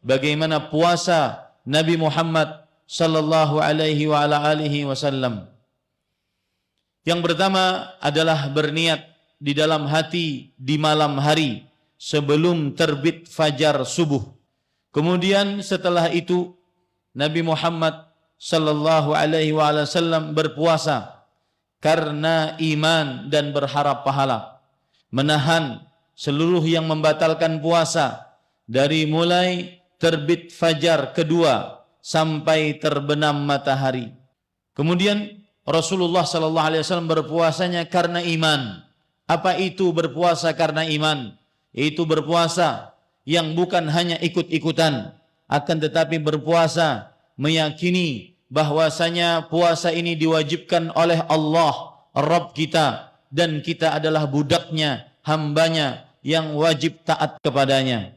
bagaimana puasa Nabi Muhammad sallallahu alaihi wa ala alihi wasallam. Yang pertama adalah berniat di dalam hati di malam hari sebelum terbit fajar subuh. Kemudian setelah itu Nabi Muhammad sallallahu alaihi wasallam berpuasa karena iman dan berharap pahala, menahan seluruh yang membatalkan puasa dari mulai terbit fajar kedua sampai terbenam matahari. Kemudian Rasulullah sallallahu alaihi wasallam berpuasanya karena iman. Apa itu berpuasa karena iman? Itu berpuasa yang bukan hanya ikut-ikutan, akan tetapi berpuasa meyakini bahwasanya puasa ini diwajibkan oleh Allah, Rabb kita, dan kita adalah budaknya, hambanya yang wajib taat kepadanya.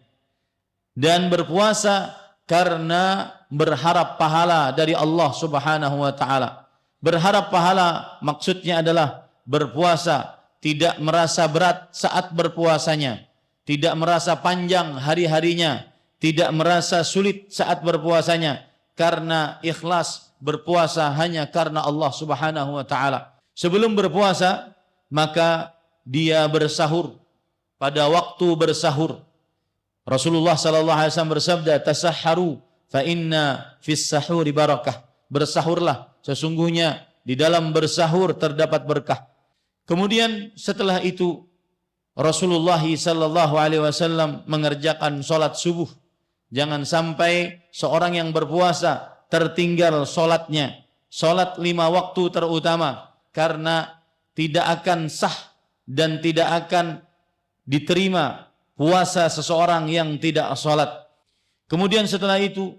Dan berpuasa karena berharap pahala dari Allah Subhanahu wa ta'ala. Berharap pahala maksudnya adalah berpuasa tidak merasa berat saat berpuasanya, tidak merasa panjang hari-harinya, tidak merasa sulit saat berpuasanya, karena ikhlas berpuasa hanya karena Allah Subhanahu wa ta'ala. Sebelum berpuasa, maka dia bersahur pada waktu bersahur. Rasulullah sallallahu alaihi wasallam bersabda, "Tasahharu fa inna fis sahuri barakah." Bersahurlah, sesungguhnya di dalam bersahur terdapat berkah. Kemudian setelah itu Rasulullah sallallahu alaihi wasallam mengerjakan salat subuh. Jangan sampai seorang yang berpuasa tertinggal salatnya, salat 5 waktu terutama, karena tidak akan sah dan tidak akan diterima puasa seseorang yang tidak salat. Kemudian setelah itu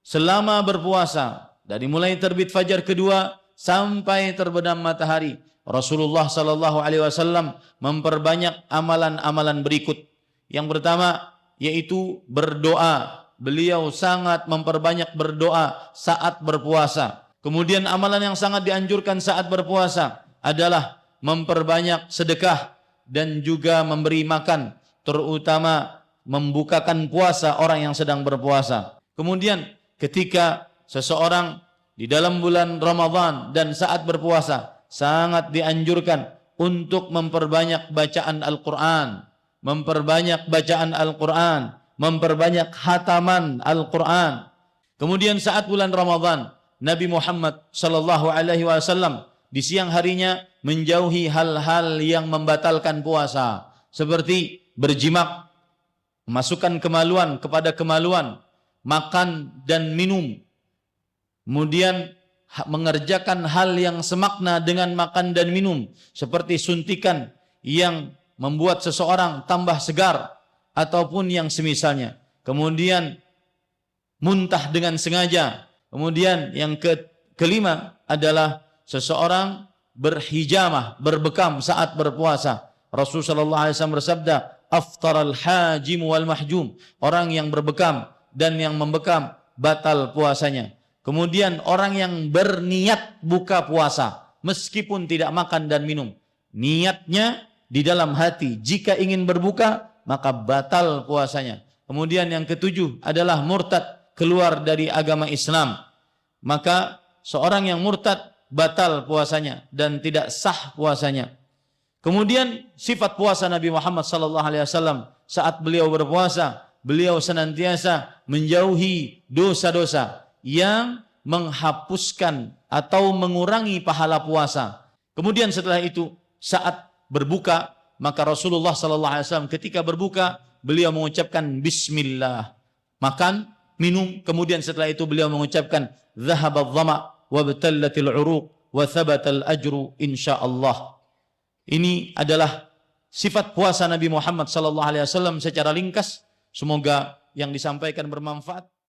selama berpuasa dari mulai terbit fajar kedua sampai terbenam matahari, Rasulullah sallallahu alaihi wasallam memperbanyak amalan-amalan berikut. Yang pertama yaitu berdoa. Beliau sangat memperbanyak berdoa saat berpuasa. Kemudian amalan yang sangat dianjurkan saat berpuasa adalah memperbanyak sedekah dan juga memberi makan, terutama membukakan puasa orang yang sedang berpuasa. Kemudian ketika seseorang di dalam bulan Ramadan dan saat berpuasa, sangat dianjurkan untuk memperbanyak bacaan Al-Quran, memperbanyak bacaan Al-Quran, memperbanyak khataman Al-Quran. Kemudian saat bulan Ramadan, Nabi Muhammad sallallahu alaihi wasallam di siang harinya menjauhi hal-hal yang membatalkan puasa, seperti berjimak, memasukkan kemaluan kepada kemaluan, makan dan minum. Kemudian mengerjakan hal yang semakna dengan makan dan minum, seperti suntikan yang membuat seseorang tambah segar ataupun yang semisalnya. Kemudian muntah dengan sengaja. Kemudian yang kelima adalah seseorang berhijamah, berbekam saat berpuasa. Rasulullah sallallahu alaihi wasallam bersabda, "Aftaral hajim wal mahjum." Orang yang berbekam dan yang membekam batal puasanya. Kemudian orang yang berniat buka puasa meskipun tidak makan dan minum, niatnya di dalam hati, jika ingin berbuka maka batal puasanya. Kemudian yang ketujuh adalah murtad, keluar dari agama Islam. Maka seorang yang murtad batal puasanya dan tidak sah puasanya. Kemudian sifat puasa Nabi Muhammad sallallahu alaihi wasallam saat beliau berpuasa, beliau senantiasa menjauhi dosa-dosa yang menghapuskan atau mengurangi pahala puasa. Kemudian setelah itu saat berbuka, maka Rasulullah sallallahu alaihi wasallam ketika berbuka beliau mengucapkan bismillah. Makan, minum, kemudian setelah itu beliau mengucapkan dhahabadh dhama wa batallatil uruq wa thabatal ajru insyaallah. Ini adalah sifat puasa Nabi Muhammad sallallahu alaihi wasallam secara ringkas. Semoga yang disampaikan bermanfaat.